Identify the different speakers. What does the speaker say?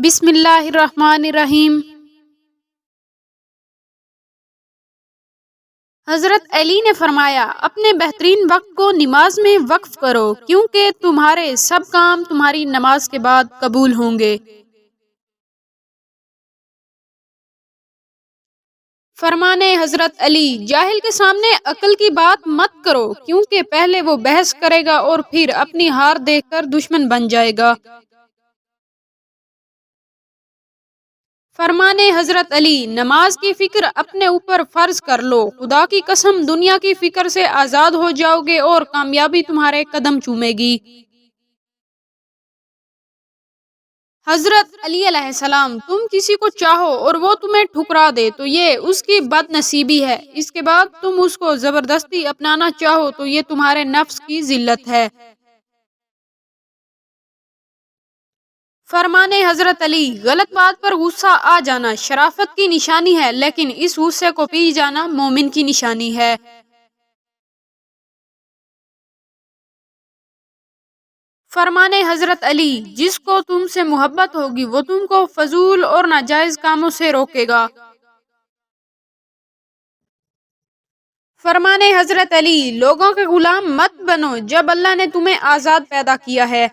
Speaker 1: بسم اللہ الرحمن الرحیم۔ حضرت علی نے فرمایا، اپنے بہترین وقت کو نماز میں وقف کرو کیونکہ تمہارے سب کام تمہاری نماز کے بعد قبول ہوں گے۔ فرمانے حضرت علی، جاہل کے سامنے عقل کی بات مت کرو کیونکہ پہلے وہ بحث کرے گا اور پھر اپنی ہار دیکھ کر دشمن بن جائے گا۔ فرمانے حضرت علی، نماز کی فکر اپنے اوپر فرض کر لو، خدا کی قسم دنیا کی فکر سے آزاد ہو جاؤ گے اور کامیابی تمہارے قدم چومے گی۔ حضرت علی علیہ السلام، تم کسی کو چاہو اور وہ تمہیں ٹھکرا دے تو یہ اس کی بد نصیبی ہے، اس کے بعد تم اس کو زبردستی اپنانا چاہو تو یہ تمہارے نفس کی ذلت ہے۔ فرمانے حضرت علی، غلط بات پر غصہ آ جانا شرافت کی نشانی ہے، لیکن اس غصے کو پی جانا مومن کی نشانی ہے۔ فرمانے حضرت علی، جس کو تم سے محبت ہوگی وہ تم کو فضول اور ناجائز کاموں سے روکے گا۔ فرمانے حضرت علی، لوگوں کے غلام مت بنو جب اللہ نے تمہیں آزاد پیدا کیا ہے۔